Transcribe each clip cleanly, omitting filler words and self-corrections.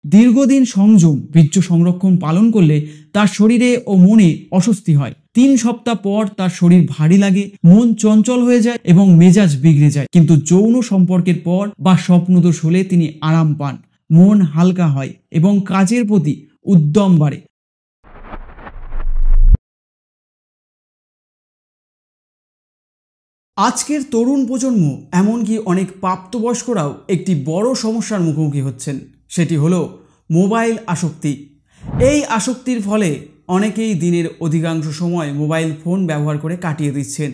দীর্ঘদিন সংযম বীর্য সংরক্ষণ পালন করলে তার শরীরে ও মনে অস্বস্তি হয়। 3 সপ্তাহ পর তার শরীর ভারী লাগে, মন চঞ্চল হয়ে যায় এবং মেজাজ বিগড়ে যায়। কিন্তু যৌন সম্পর্কের পর বা স্বপ্নদোষ হলে তিনি আরাম পান, মন হালকা হয় এবং কাজের প্রতি উদ্যম বাড়ে। আজকের তরুণ প্রজন্ম এমনকি অনেক প্রাপ্তবয়স্করাও একটি বড় সমস্যার মুখোমুখি হচ্ছেন, সেটি হলো মোবাইল আসক্তি। এই আসক্তির ফলে অনেকেই দিনের অধিকাংশ সময় মোবাইল ফোন ব্যবহার করে কাটিয়ে দিচ্ছেন।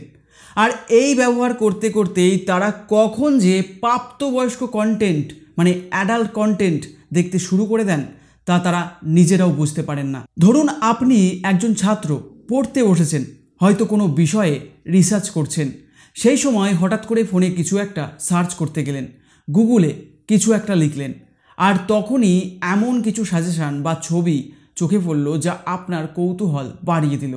আর এই ব্যবহার করতে করতেই তারা কখন যে প্রাপ্তবয়স্ক কন্টেন্ট মানে অ্যাডাল্ট কন্টেন্ট দেখতে শুরু করে দেন তা তারা নিজেরাও বুঝতে পারেন না। ধরুন আপনি একজন ছাত্র, পড়তে বসেছেন, হয়তো কোনো বিষয়ে রিসার্চ করছেন। সেই সময় হঠাৎ করে ফোনে কিছু একটা সার্চ করতে গেলেন, গুগলে কিছু একটা লিখলেন, আর তখনই এমন কিছু সাজেশান বা ছবি চোখে পড়ল যা আপনার কৌতূহল বাড়িয়ে দিল।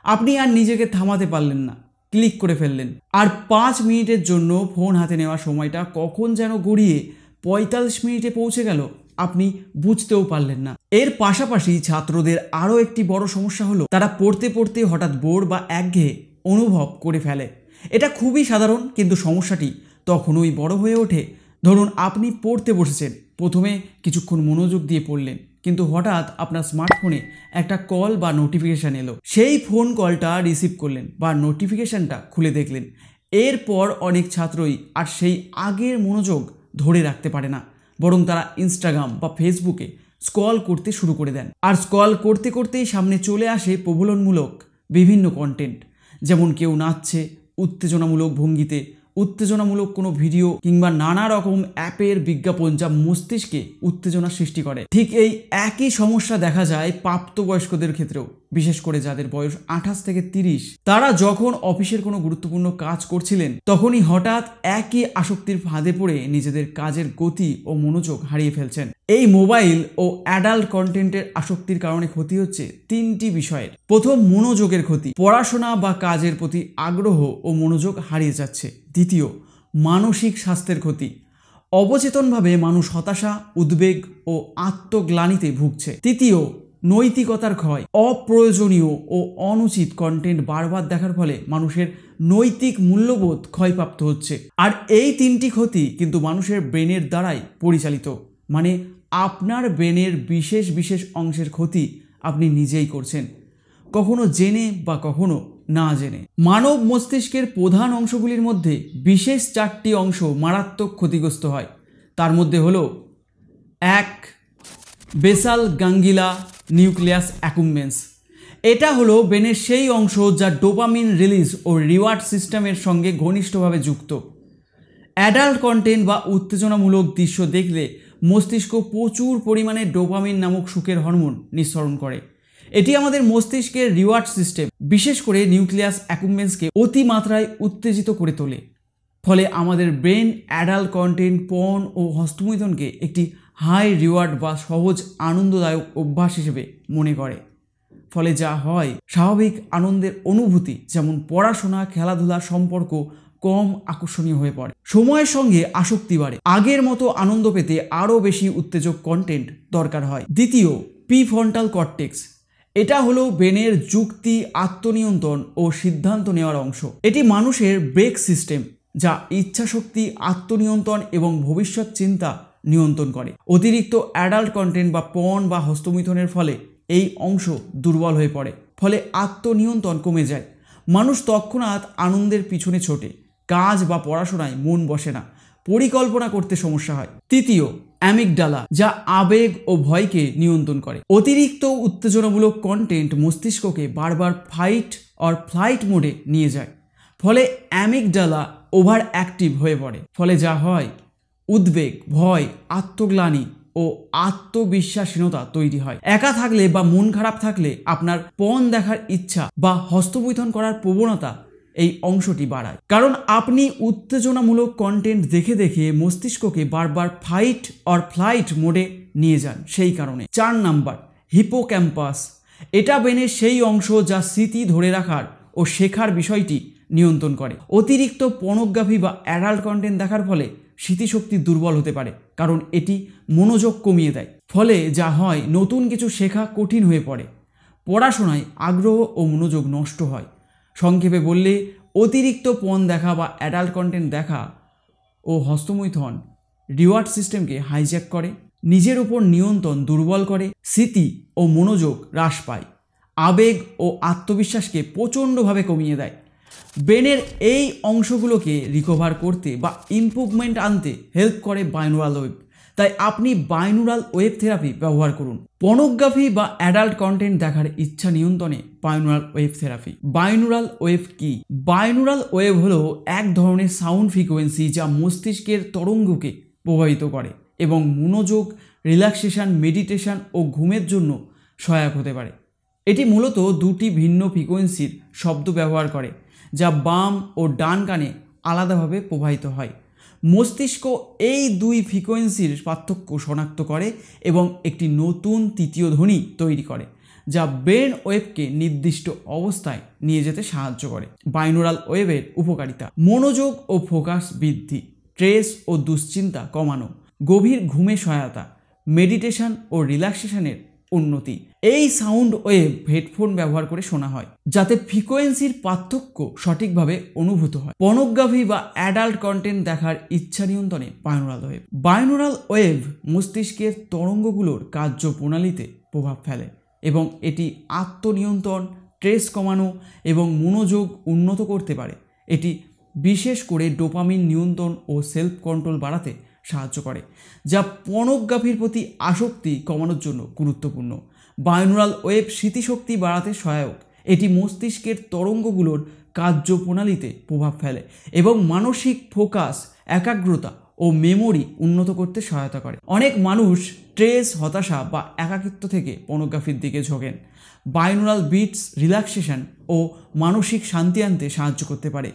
আপনি আর নিজেকে থামাতে পারলেন না, ক্লিক করে ফেললেন। আর 5 মিনিটের জন্য ফোন হাতে নেওয়ার সময়টা কখন যেন গড়িয়ে 45 মিনিটে পৌঁছে গেল আপনি বুঝতেও পারলেন না। এর পাশাপাশি ছাত্রদের আরও একটি বড় সমস্যা হলো তারা পড়তে পড়তে হঠাৎ বোর বা একঘেয়ে অনুভব করে ফেলে। এটা খুবই সাধারণ, কিন্তু সমস্যাটি তখনই বড় হয়ে ওঠে। ধরুন আপনি পড়তে বসেছেন, প্রথমে কিছুক্ষণ মনোযোগ দিয়ে পড়লেন, কিন্তু হঠাৎ আপনার স্মার্টফোনে একটা কল বা নোটিফিকেশান এলো। সেই ফোন কলটা রিসিভ করলেন বা নোটিফিকেশানটা খুলে দেখলেন। এরপর অনেক ছাত্রই আর সেই আগের মনোযোগ ধরে রাখতে পারে না, বরং তারা ইনস্টাগ্রাম বা ফেসবুকে স্ক্রল করতে শুরু করে দেন। আর স্ক্রল করতে করতেই সামনে চলে আসে প্রবলনমূলক বিভিন্ন কন্টেন্ট, যেমন কেউ নাচছে উত্তেজনামূলক ভঙ্গিতে, উত্তেজনামূলক কোনো ভিডিও কিংবা নানা রকম অ্যাপের বিজ্ঞাপন যা মস্তিষ্কে উত্তেজনা সৃষ্টি করে। ঠিক এই একই সমস্যা দেখা যায় প্রাপ্তবয়স্কদের ক্ষেত্রেও, বিশেষ করে যাদের বয়স 28 থেকে 30। তারা যখন অফিসের কোনো গুরুত্বপূর্ণ কাজ করছিলেন তখনই হঠাৎ একই আসক্তির ফাঁদে পড়ে নিজেদের কাজের গতি ও মনোযোগ হারিয়ে ফেলছেন। এই মোবাইল ও অ্যাডাল্ট কন্টেন্টের আসক্তির কারণে ক্ষতি হচ্ছে 3টি বিষয়ের। প্রথম, মনোযোগের ক্ষতি, পড়াশোনা বা কাজের প্রতি আগ্রহ ও মনোযোগ হারিয়ে যাচ্ছে। দ্বিতীয়, মানসিক স্বাস্থ্যের ক্ষতি, অবচেতনভাবে মানুষ হতাশা, উদ্বেগ ও আত্মগ্লানিতে ভুগছে। তৃতীয়, নৈতিকতার ক্ষয়, অপ্রয়োজনীয় ও অনুচিত কন্টেন্ট বারবার দেখার ফলে মানুষের নৈতিক মূল্যবোধ ক্ষয়প্রাপ্ত হচ্ছে। আর এই 3টি ক্ষতি কিন্তু মানুষের ব্রেনের দ্বারাই পরিচালিত, মানে আপনার ব্রেনের বিশেষ বিশেষ অংশের ক্ষতি আপনি নিজেই করছেন, কখনো জেনে বা কখনো না জেনে। মানব মস্তিষ্কের প্রধান অংশগুলির মধ্যে বিশেষ 4টি অংশ মারাত্মক ক্ষতিগ্রস্ত হয়। তার মধ্যে হলো 1. Basal ganglia nucleus accumbens. এটা হলো ব্রেনের সেই অংশ যা ডোপামিন রিলিজ ও রিওয়ার্ড সিস্টেমের সঙ্গে ঘনিষ্ঠভাবে যুক্ত। অ্যাডাল্ট কন্টেন্ট বা উত্তেজনামূলক দৃশ্য দেখলে মস্তিষ্ক প্রচুর পরিমাণে ডোপামিন নামক সুখের হরমোন নিঃসরণ করে। এটি আমাদের মস্তিষ্কের রিওয়ার্ড সিস্টেম, বিশেষ করে নিউক্লিয়াস অ্যাকুম্বেন্সকে অতিমাত্রায় উত্তেজিত করে তোলে। ফলে আমাদের ব্রেন অ্যাডাল্ট কন্টেন্ট, পর্ন ও হস্তমৈথুনকে একটি হাই রিওয়ার্ড বা সহজ আনন্দদায়ক অভ্যাস হিসেবে মনে করে। ফলে যা হয়, স্বাভাবিক আনন্দের অনুভূতি যেমন পড়াশোনা, খেলাধুলা, সম্পর্ক কম আকর্ষণীয় হয়ে পড়ে। সময়ের সঙ্গে আসক্তি বাড়ে, আগের মতো আনন্দ পেতে আরও বেশি উত্তেজক কন্টেন্ট দরকার হয়। দ্বিতীয়, প্রিফ্রন্টাল কর্টেক্স। এটা হলো ব্রেনের যুক্তি, আত্মনিয়ন্ত্রণ ও সিদ্ধান্ত নেওয়ার অংশ। এটি মানুষের ব্রেক সিস্টেম যা ইচ্ছাশক্তি, আত্মনিয়ন্ত্রণ এবং ভবিষ্যৎ চিন্তা নিয়ন্ত্রণ করে। অতিরিক্ত অ্যাডাল্ট কন্টেন্ট বা পর্ন বা হস্তমৈথুনের ফলে এই অংশ দুর্বল হয়ে পড়ে, ফলে আত্মনিয়ন্ত্রণ কমে যায়। মানুষ তৎক্ষণাৎ আনন্দের পিছনে ছোটে, কাজ বা পড়াশোনায় মন বসে না, পরিকল্পনা করতে সমস্যা হয়। তৃতীয়, অ্যামিগডালা, যা আবেগ ও ভয়কে নিয়ন্ত্রণ করে। অতিরিক্ত উত্তেজনামূলক কন্টেন্ট মস্তিষ্ককে বারবার ফাইট অর ফ্লাইট মোডে নিয়ে যায়, ফলে অ্যামিগডালা ওভার অ্যাক্টিভ হয়ে পড়ে। ফলে যা হয়, উদ্বেগ, ভয়, আত্মগ্লানি ও আত্মবিশ্বাসহীনতা তৈরি হয়। একা থাকলে বা মন খারাপ থাকলে আপনার পর্ন দেখার ইচ্ছা বা হস্তমৈথুন করার প্রবণতা এই অংশটি বাড়ায়, কারণ আপনি উত্তেজনামূলক কন্টেন্ট দেখে দেখে মস্তিষ্ককে বারবার ফাইট অর ফ্লাইট মোডে নিয়ে যান। সেই কারণে 4 নাম্বার, হিপোক্যাম্পাস। এটা ব্রেনের সেই অংশ যা স্মৃতি ধরে রাখার ও শেখার বিষয়টি নিয়ন্ত্রণ করে। অতিরিক্ত পর্নোগ্রাফি বা অ্যাডাল্ট কন্টেন্ট দেখার ফলে স্মৃতিশক্তি দুর্বল হতে পারে, কারণ এটি মনোযোগ কমিয়ে দেয়। ফলে যা হয় নতুন কিছু শেখা কঠিন হয়ে পড়ে, পড়াশোনায় আগ্রহ ও মনোযোগ নষ্ট হয়। সংক্ষেপে বললে অতিরিক্ত পণ দেখা বা অ্যাডাল্ট কন্টেন্ট দেখা ও হস্তমৈথুন রিওয়ার্ড সিস্টেমকে হাইজ্যাক করে, নিজের উপর নিয়ন্ত্রণ দুর্বল করে, স্মৃতি ও মনোযোগ হ্রাস পায়, আবেগ ও আত্মবিশ্বাসকে প্রচণ্ডভাবে কমিয়ে দেয়। ব্রেনের এই অংশগুলোকে রিকভার করতে বা ইমপ্রুভমেন্ট আনতে হেল্প করে বাইনোরাল ওয়েভ। তাই আপনি বাইনোরাল ওয়েভ থেরাপি ব্যবহার করুন। পর্নোগ্রাফি বা অ্যাডাল্ট কন্টেন্ট দেখার ইচ্ছা নিয়ন্ত্রণে বাইনোরাল ওয়েভ থেরাপি। বাইনোরাল ওয়েভ কি? বাইনোরাল ওয়েভ হলো এক ধরনের সাউন্ড ফ্রিকোয়েন্সি যা মস্তিষ্কের তরঙ্গকে প্রভাবিত করে এবং মনোযোগ, রিল্যাক্সেশন, মেডিটেশন ও ঘুমের জন্য সহায়ক হতে পারে। এটি মূলত দুটি ভিন্ন ফ্রিকোয়েন্সির শব্দ ব্যবহার করে যা বাম ও ডান কানে আলাদাভাবে প্রবাহিত হয়। মস্তিষ্ক এই দুই ফ্রিকোয়েন্সির পার্থক্য শনাক্ত করে এবং একটি নতুন তৃতীয় ধ্বনি তৈরি করে যা ব্রেন ওয়েভকে নির্দিষ্ট অবস্থায় নিয়ে যেতে সাহায্য করে। বাইনোরাল ওয়েভের উপকারিতা: মনোযোগ ও ফোকাস বৃদ্ধি, স্ট্রেস ও দুশ্চিন্তা কমানো, গভীর ঘুমে সহায়তা, মেডিটেশন ও রিল্যাক্সেশনের উন্নতি। এই সাউন্ড ওয়েভ হেডফোন ব্যবহার করে শোনা হয় যাতে ফ্রিকোয়েন্সির পার্থক্য সঠিকভাবে অনুভূত হয়। পর্নোগ্রাফি বা অ্যাডাল্ট কন্টেন্ট দেখার ইচ্ছা নিয়ন্ত্রণে বাইনোরাল ওয়েভ। বাইনোরাল ওয়েভ মস্তিষ্কের তরঙ্গগুলোর কার্যপ্রণালীতে প্রভাব ফেলে এবং এটি আত্মনিয়ন্ত্রণ, স্ট্রেস কমানো এবং মনোযোগ উন্নত করতে পারে। এটি বিশেষ করে ডোপামিন নিয়ন্ত্রণ ও সেলফ কন্ট্রোল বাড়াতে সাহায্য করে, যা পর্নোগ্রাফির প্রতি আসক্তি কমানোর জন্য গুরুত্বপূর্ণ। বাইনোরাল ওয়েভ স্মৃতিশক্তি বাড়াতে সহায়ক। এটি মস্তিষ্কের তরঙ্গগুলোর কার্যপ্রণালীতে প্রভাব ফেলে এবং মানসিক ফোকাস, একাগ্রতা ও মেমোরি উন্নত করতে সহায়তা করে। অনেক মানুষ স্ট্রেস, হতাশা বা একাকিত্ব থেকে পর্নোগ্রাফির দিকে ঝোঁকেন। বাইনোরাল বিটস রিল্যাক্সেশন ও মানসিক শান্তি আনতে সাহায্য করতে পারে,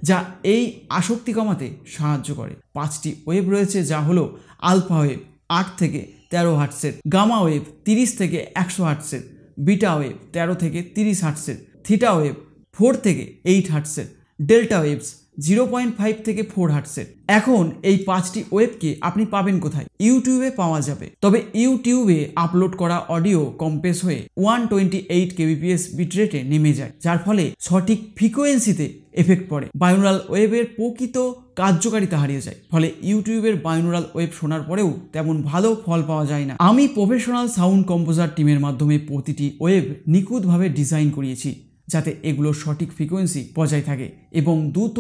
যা এই আসক্তি কমাতে সাহায্য করে। 5টি ওয়েভ রয়েছে, যা হলো আলফা ওয়েভ 8 থেকে 13 হার্টসের, গামা ওয়েভ 30 থেকে 100 হার্টসের, বিটা ওয়েভ 13 থেকে 30 হার্টসের, থিটা ওয়েভ 4 থেকে 8 হার্টসের, ডেল্টা ওয়েভস 0.5 থেকে 4 হার্টসের। এখন এই 5টি ওয়েভকে আপনি পাবেন কোথায়? ইউটিউবে পাওয়া যাবে, তবে ইউটিউবে আপলোড করা অডিও কম্প্রেস হয়ে 128 kbps বিটরেটে নেমে যায়, যার ফলে সঠিক ফ্রিকোয়েন্সিতে এফেক্ট পড়ে। বাইনোরাল ওয়েভের প্রকৃত কার্যকারিতা হারিয়ে যায়, ফলে ইউটিউবের বাইনোরাল ওয়েভ শোনার পরেও তেমন ভালো ফল পাওয়া যায় না। আমি প্রফেশনাল সাউন্ড কম্পোজার টিমের মাধ্যমে প্রতিটি ওয়েভ নিখুঁতভাবে ডিজাইন করিয়েছি যাতে এগুলোর সঠিক ফ্রিকোয়েন্সি বজায় থাকে এবং দ্রুত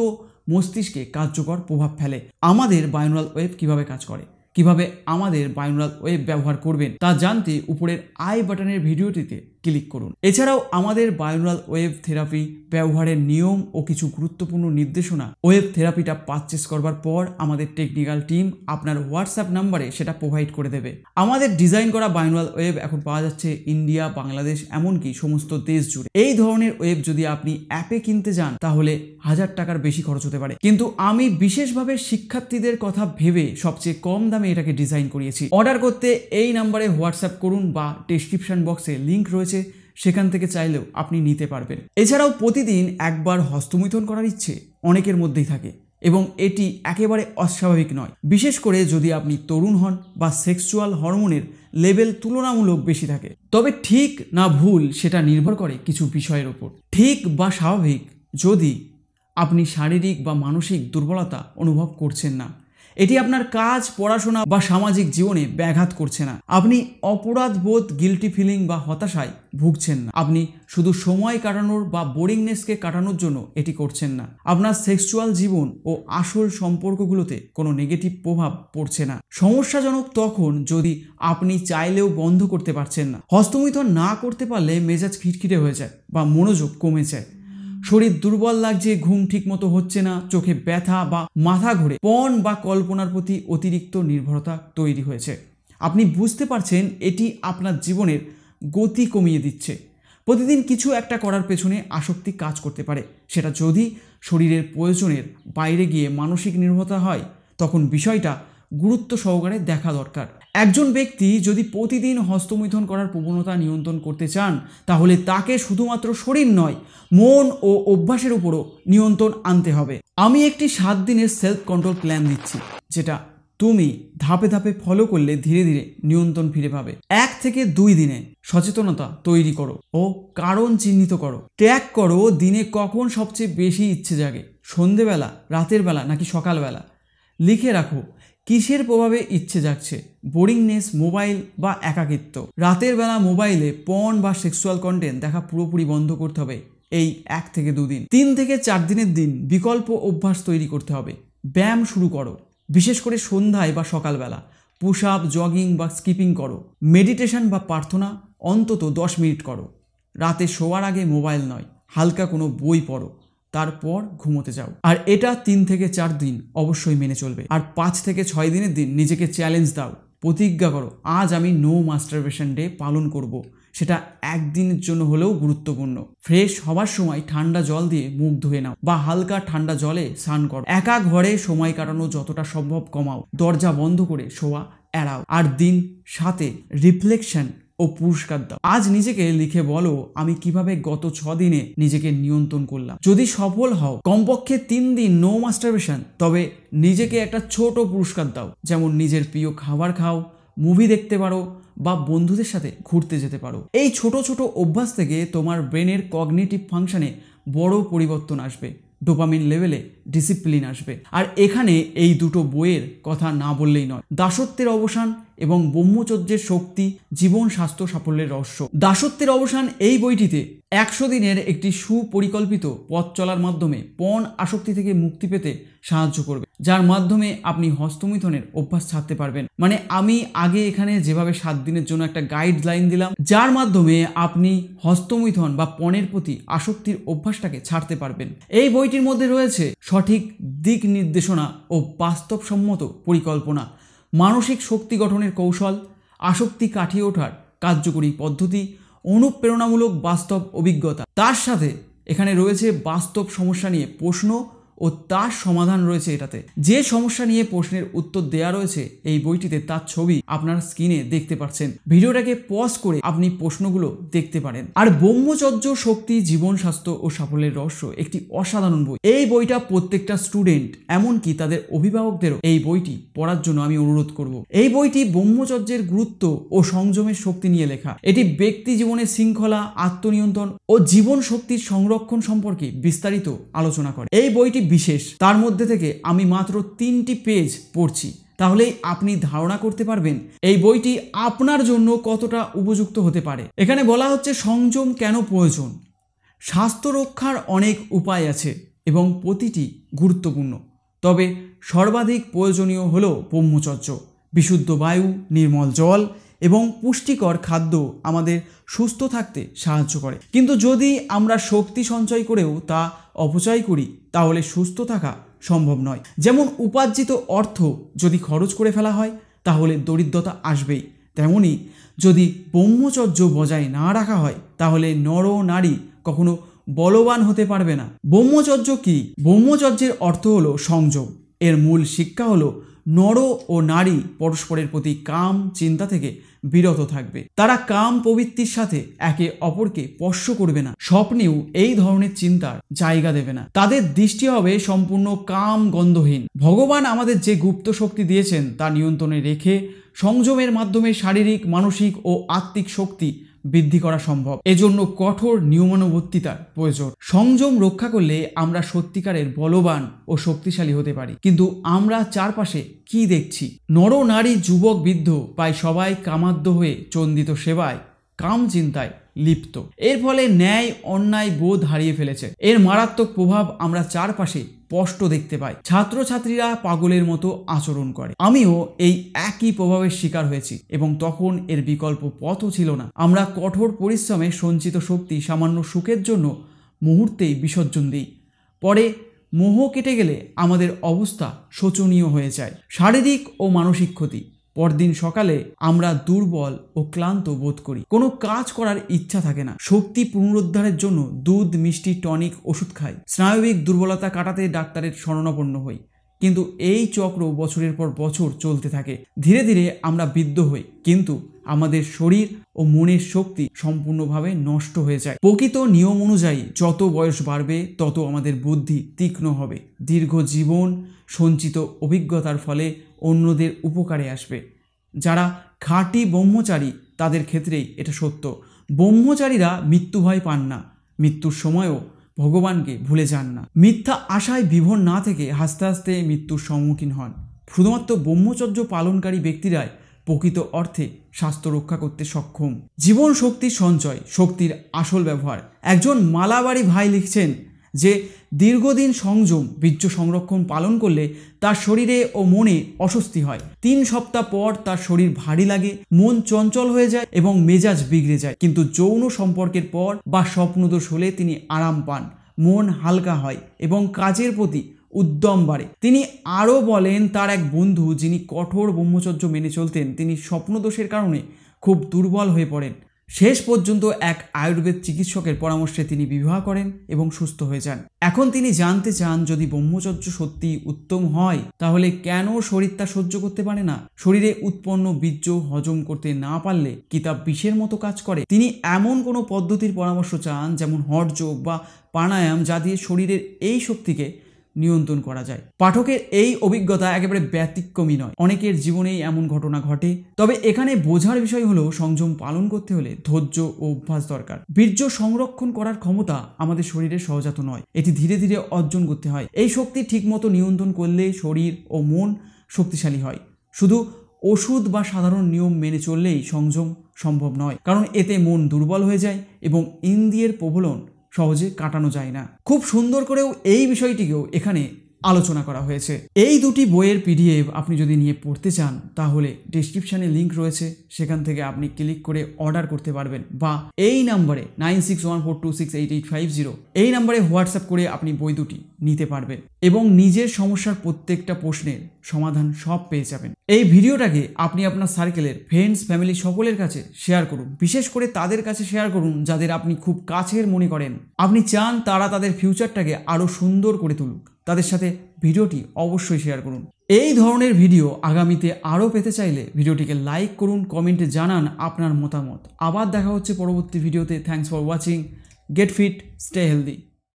মস্তিষ্কে কার্যকর প্রভাব ফেলে। আমাদের বাইনোরাল ওয়েভ কিভাবে কাজ করে, কিভাবে আমাদের বাইনোরাল ওয়েভ ব্যবহার করবেন তা জানতে উপরের আই বাটনের ভিডিওটিতে ক্লিক করুন। এছাড়াও আমাদের বাইনোরাল ওয়েভ থেরাপি ব্যবহারের নিয়ম ও কিছু গুরুত্বপূর্ণ নির্দেশনা ওয়েভ থেরাপিটা পারচেস করবার পর আমাদের টেকনিক্যাল টিম আপনার হোয়াটসঅ্যাপ নাম্বারে সেটা প্রোভাইড করে দেবে। আমাদের ডিজাইন করা বাইনোরাল ওয়েভ এখন পাওয়া যাচ্ছে ইন্ডিয়া, বাংলাদেশ, এমনকি সমস্ত দেশ জুড়ে। এই ধরনের ওয়েভ যদি আপনি অ্যাপে কিনতে যান তাহলে 1000 টাকার বেশি খরচ হতে পারে, কিন্তু আমি বিশেষভাবে শিক্ষার্থীদের কথা ভেবে সবচেয়ে কম দামে এটাকে ডিজাইন করিয়েছি। অর্ডার করতে এই নাম্বারে হোয়াটসঅ্যাপ করুন বা ডেসক্রিপশন বক্সে লিঙ্ক রয়েছে, সেখান থেকে চাইলেও আপনি নিতে পারবেন। এছাড়াও প্রতিদিন একবার হস্তমৈথুন করার ইচ্ছে অনেকের মধ্যেই থাকে এবং এটি একেবারে অস্বাভাবিক নয়, বিশেষ করে যদি আপনি তরুণ হন বা সেক্সুয়াল হরমোনের লেভেল তুলনামূলক বেশি থাকে। তবে ঠিক না ভুল সেটা নির্ভর করে কিছু বিষয়ের উপর। ঠিক বা স্বাভাবিক যদি আপনি শারীরিক বা মানসিক দুর্বলতা অনুভব করছেন না, এটি আপনার কাজ, পড়াশোনা বা সামাজিক জীবনে ব্যাঘাত করছে না, আপনি অপরাধ বোধ, গিল্টি ফিলিং বা হতাশায় ভুগছেন না, আপনি শুধু সময় কাটানোর বা বোরিংনেসকে কাটানোর জন্য এটি করছেন না, আপনার সেক্সুয়াল জীবন ও আসল সম্পর্কগুলোতে কোনো নেগেটিভ প্রভাব পড়ছে না। সমস্যাজনক তখন যদি আপনি চাইলেও বন্ধ করতে পারছেন না। হস্তমৈথুন না করতে পারলে মেজাজ খিটখিটে হয়ে যায় বা মনোযোগ কমে যায়, শরীর দুর্বল লাগছে, ঘুম ঠিক মতো হচ্ছে না, চোখে ব্যথা বা মাথা ঘুরে, পণ বা কল্পনার প্রতি অতিরিক্ত নির্ভরতা তৈরি হয়েছে। আপনি বুঝতে পারছেন এটি আপনার জীবনের গতি কমিয়ে দিচ্ছে। প্রতিদিন কিছু একটা করার পেছনে আসক্তি কাজ করতে পারে, সেটা যদি শরীরের প্রয়োজনের বাইরে গিয়ে মানসিক নির্ভরতা হয় তখন বিষয়টা গুরুত্ব সহকারে দেখা দরকার। একজন ব্যক্তি যদি প্রতিদিন হস্তমৈথুন করার প্রবণতা নিয়ন্ত্রণ করতে চান তাহলে তাকে শুধুমাত্র শরীর নয়, মন ও অভ্যাসের উপরও নিয়ন্ত্রণ আনতে হবে। আমি একটি 7 দিনের সেলফ কন্ট্রোল প্ল্যান দিচ্ছি, যেটা তুমি ধাপে ধাপে ফলো করলে ধীরে ধীরে নিয়ন্ত্রণ ফিরে পাবে। 1 থেকে 2 দিনে সচেতনতা তৈরি করো ও কারণ চিহ্নিত করো। ট্র্যাক করো দিনে কখন সবচেয়ে বেশি ইচ্ছে জাগে, সন্ধেবেলা, রাতের বেলা নাকি সকালবেলা। লিখে রাখো কিসের প্রভাবে ইচ্ছে জাগছে, বোরিংনেস, মোবাইল বা একাকিত্ব। রাতের বেলা মোবাইলে পর্ন বা সেক্সুয়াল কন্টেন্ট দেখা পুরোপুরি বন্ধ করতে হবে এই 1 থেকে 2 দিন। 3 থেকে 4 দিনের দিন বিকল্প অভ্যাস তৈরি করতে হবে। ব্যায়াম শুরু করো, বিশেষ করে সন্ধ্যায় বা সকালবেলা। পুশ আপ, জগিং বা স্কিপিং করো। মেডিটেশন বা প্রার্থনা অন্তত 10 মিনিট করো। রাতে শোয়ার আগে মোবাইল নয়, হালকা কোনো বই পড়ো, তারপর ঘুমোতে যাও। আর এটা 3 থেকে 4 দিন অবশ্যই মেনে চলবে। আর 5 থেকে 6 দিনের দিন নিজেকে চ্যালেঞ্জ দাও, প্রতিজ্ঞা করো আজ আমি নো মাস্টারবেশন ডে পালন করব। সেটা একদিনের জন্য হলেও গুরুত্বপূর্ণ। ফ্রেশ হবার সময় ঠান্ডা জল দিয়ে মুখ ধুয়ে নাও বা হালকা ঠান্ডা জলে স্নান করো। একা ঘরে সময় কাটানো যতটা সম্ভব কমাও। দরজা বন্ধ করে শোয়া এড়াও। আর দিন 7 রিফ্লেকশন ও পুরস্কার দাও। আজ নিজেকে লিখে বলো আমি কিভাবে গত 6 দিনে নিজেকে নিয়ন্ত্রণ করলাম। যদি সফল হও, কমপক্ষে 3 দিন নো মাস্টারবেশন, তবে নিজেকে একটা ছোট পুরস্কার দাও, যেমন নিজের প্রিয় খাবার খাও, মুভি দেখতে পারো বা বন্ধুদের সাথে ঘুরতে যেতে পারো। এই ছোট ছোট অভ্যাস থেকে তোমার ব্রেনের কগনিটিভ ফাংশনে বড় পরিবর্তন আসবে, ডোপামিন লেভেলে ডিসিপ্লিন আসবে। আর এখানে এই দুটো বইয়ের কথা না বললেই নয়, দাসত্বের অবসান এবং ব্রহ্মচর্যের শক্তি, জীবন স্বাস্থ্য সাফল্যের রহস্য। দাসত্বের অবসান এই বইটিতে 100 দিনের একটি সুপরিকল্পিত পথ চলার মাধ্যমে পণ আসক্তি থেকে মুক্তি পেতে সাহায্য করবে, যার মাধ্যমে আপনি হস্তমিথনের অভ্যাস ছাড়তে পারবেন। মানে আমি আগে এখানে যেভাবে 7 দিনের জন্য একটা গাইডলাইন দিলাম, যার মাধ্যমে আপনি হস্তমিথন বা পণের প্রতি আসক্তির অভ্যাসটাকে ছাড়তে পারবেন। এই বইটির মধ্যে রয়েছে সঠিক দিক নির্দেশনা ও বাস্তবসম্মত পরিকল্পনা, মানসিক শক্তি গঠনের কৌশল, আসক্তি কাটিয়ে ওঠার কার্যকরী পদ্ধতি, অনুপ্রেরণামূলক বাস্তব অভিজ্ঞতা। তার সাথে এখানে রয়েছে বাস্তব সমস্যা নিয়ে প্রশ্ন ও তার সমাধান রয়েছে এটাতে। যে সমস্যা নিয়ে প্রশ্নের উত্তর দেয়া রয়েছে এই বইটিতে, তার ছবি আপনার স্ক্রিনে দেখতে পাচ্ছেন। ভিডিওটাকে পজ করে আপনি প্রশ্নগুলো দেখতে পারেন। আর ব্রহ্মচর্য, শক্তি, জীবন স্বাস্থ্য ও সাফল্যের রহস্য একটি অসাধারণ বই। এই বইটা প্রত্যেকটা স্টুডেন্ট, এমনকি তাদের অভিভাবকদেরও এই বইটি পড়ার জন্য আমি অনুরোধ করব। এই বইটি ব্রহ্মচর্যের গুরুত্ব ও সংযমের শক্তি নিয়ে লেখা। এটি ব্যক্তি জীবনের শৃঙ্খলা, আত্মনিয়ন্ত্রণ ও জীবন শক্তির সংরক্ষণ সম্পর্কে বিস্তারিত আলোচনা করে। এই বইটি বিশেষ, তার মধ্যে থেকে আমি মাত্র 3টি পেজ পড়ছি, তাহলেই আপনি ধারণা করতে পারবেন এই বইটি আপনার জন্য কতটা উপযুক্ত হতে পারে। এখানে বলা হচ্ছে সংযম কেন প্রয়োজন। স্বাস্থ্য রক্ষার অনেক উপায় আছে এবং প্রতিটি গুরুত্বপূর্ণ, তবে সর্বাধিক প্রয়োজনীয় হলো ব্রহ্মচর্য। বিশুদ্ধ বায়ু, নির্মল জল এবং পুষ্টিকর খাদ্য আমাদের সুস্থ থাকতে সাহায্য করে। কিন্তু যদি আমরা শক্তি সঞ্চয় করেও তা অপচয় করি, তাহলে সুস্থ থাকা সম্ভব নয়। যেমন উপার্জিত অর্থ যদি খরচ করে ফেলা হয়, তাহলে দরিদ্রতা আসবেই। তেমনি যদি ব্রহ্মচর্য বজায় না রাখা হয়, তাহলে নর নারী কখনো বলবান হতে পারবে না। ব্রহ্মচর্য কি? ব্রহ্মচর্যের অর্থ হলো সংযম। এর মূল শিক্ষা হলো নর ও নারী পরস্পরের প্রতি কাম চিন্তা থেকে বিরত থাকবে। তারা কাম প্রবৃত্তির সাথে একে অপরকে স্পর্শ করবে না, স্বপ্নেও এই ধরনের চিন্তার জায়গা দেবে না। তাদের দৃষ্টি হবে সম্পূর্ণ কাম গন্ধহীন। ভগবান আমাদের যে গুপ্ত শক্তি দিয়েছেন তা নিয়ন্ত্রণে রেখে সংযমের মাধ্যমে শারীরিক, মানসিক ও আত্মিক শক্তি বৃদ্ধি করা সম্ভব। এজন্য কঠোর নিয়মানুবর্তিতার প্রয়োজন। সংযম রক্ষা করলে আমরা সত্যিকারের বলবান ও শক্তিশালী হতে পারি। কিন্তু আমরা চারপাশে কি দেখছি? নর নারী, যুবক বৃদ্ধ প্রায় সবাই কামাদ্য হয়ে চন্দিত সেবায়, কাম চিন্তায় লিপ্ত। এর ফলে ন্যায় অন্যায় বোধ হারিয়ে ফেলেছে। এর মারাত্মক প্রভাব আমরা চারপাশে স্পষ্ট দেখতে পাই। ছাত্রছাত্রীরা পাগলের মতো আচরণ করে। আমিও এই একই প্রভাবের শিকার হয়েছি এবং তখন এর বিকল্প পথও ছিল না। আমরা কঠোর পরিশ্রমে সঞ্চিত শক্তি সামান্য সুখের জন্য মুহূর্তেই বিসর্জন দিই। পরে মোহ কেটে গেলে আমাদের অবস্থা শোচনীয় হয়ে যায়। শারীরিক ও মানসিক ক্ষতি। পরদিন সকালে আমরা দুর্বল ও ক্লান্ত বোধ করি, কোনো কাজ করার ইচ্ছা থাকে না। শক্তি পুনরুদ্ধারের জন্য দুধ, মিষ্টি, টনিক, ওষুধ খাই। স্নায়বিক দুর্বলতা কাটাতে ডাক্তারের শরণাপন্ন হই, কিন্তু এই চক্র বছরের পর বছর চলতে থাকে। ধীরে ধীরে আমরা বৃদ্ধ হই, কিন্তু আমাদের শরীর ও মনের শক্তি সম্পূর্ণভাবে নষ্ট হয়ে যায়। প্রকৃত নিয়ম অনুযায়ী যত বয়স বাড়বে তত আমাদের বুদ্ধি তীক্ষ্ণ হবে, দীর্ঘ জীবন সঞ্চিত অভিজ্ঞতার ফলে অন্যদের উপকারে আসবে। যারা খাঁটি ব্রহ্মচারী তাদের ক্ষেত্রেই এটা সত্য। ব্রহ্মচারীরা মৃত্যু ভয় পান না, মৃত্যুর সময়ও ভগবানকে ভুলে যান না। মিথ্যা আশায় বিভোর না থেকে হাসতে হাসতে মৃত্যুর সম্মুখীন হন। শুধুমাত্র ব্রহ্মচর্য পালনকারী ব্যক্তিরাই প্রকৃত অর্থে স্বাস্থ্য রক্ষা করতে সক্ষম। জীবন শক্তির সঞ্চয়, শক্তির আসল ব্যবহার। একজন মালাবাড়ি ভাই লিখছেন যে দীর্ঘদিন সংযম বীর্য সংরক্ষণ পালন করলে তার শরীরে ও মনে অস্বস্তি হয়। 3 সপ্তাহ পর তার শরীর ভারী লাগে, মন চঞ্চল হয়ে যায় এবং মেজাজ বিগড়ে যায়। কিন্তু যৌন সম্পর্কের পর বা স্বপ্নদোষ হলে তিনি আরাম পান, মন হালকা হয় এবং কাজের প্রতি উদ্যম বাড়ে। তিনি আরও বলেন, তার এক বন্ধু যিনি কঠোর ব্রহ্মচর্য মেনে চলতেন, তিনি স্বপ্নদোষের কারণে খুব দুর্বল হয়ে পড়েন। শেষ পর্যন্ত এক আয়ুর্বেদ চিকিৎসকের পরামর্শে তিনি বিবাহ করেন এবং সুস্থ হয়ে যান। এখন তিনি জানতে চান, যদি ব্রহ্মচর্য সত্যি উত্তম হয় তাহলে কেন শরীর তা সহ্য করতে পারে না? শরীরে উৎপন্ন বীর্য হজম করতে না পারলে কি তা বিষের মতো কাজ করে? তিনি এমন কোনো পদ্ধতির পরামর্শ চান, যেমন হঠযোগ বা প্রাণায়াম, যা দিয়ে শরীরের এই শক্তিকে নিয়ন্ত্রণ করা যায়। পাঠকের এই অভিজ্ঞতা একেবারে ব্যতিক্রমী নয়, অনেকের জীবনেই এমন ঘটনা ঘটে। তবে এখানে বোঝার বিষয় হলো, সংযম পালন করতে হলে ধৈর্য ও অভ্যাস দরকার। বীর্য সংরক্ষণ করার ক্ষমতা আমাদের শরীরে সহজাত নয়, এটি ধীরে ধীরে অর্জন করতে হয়। এই শক্তি ঠিকমতো নিয়ন্ত্রণ করলে শরীর ও মন শক্তিশালী হয়। শুধু ওষুধ বা সাধারণ নিয়ম মেনে চললেই সংযম সম্ভব নয়, কারণ এতে মন দুর্বল হয়ে যায় এবং ইন্দ্রিয়ের প্রবলন সহজে কাটানো যায় না। খুব সুন্দর করেও এই বিষয়টিকেও এখানে আলোচনা করা হয়েছে। এই দুটি বইয়ের PDF আপনি যদি নিয়ে পড়তে চান তাহলে ডেসক্রিপশানে লিঙ্ক রয়েছে, সেখান থেকে আপনি ক্লিক করে অর্ডার করতে পারবেন, বা এই নাম্বারে 9614268850 এই নাম্বারে হোয়াটসঅ্যাপ করে আপনি বই দুটি নিতে পারবেন এবং নিজের সমস্যার প্রত্যেকটা প্রশ্নের সমাধান সব পেয়ে যাবেন। এই ভিডিওটাকে আপনি আপনার সার্কেলের ফ্রেন্ডস, ফ্যামিলি সকলের কাছে শেয়ার করুন। বিশেষ করে তাদের কাছে শেয়ার করুন যাদের আপনি খুব কাছের মনে করেন, আপনি চান তারা তাদের ফিউচারটাকে আরও সুন্দর করে তুলুক। তাদের সাথে ভিডিওটি অবশ্যই শেয়ার করুন। এই ধরনের ভিডিও আগামীতে আরও পেতে চাইলে ভিডিওটিকে লাইক করুন, কমেন্টে জানান আপনার মতামত। আবার দেখা হচ্ছে পরবর্তী ভিডিওতে। Thanks for watching. Get fit, stay healthy.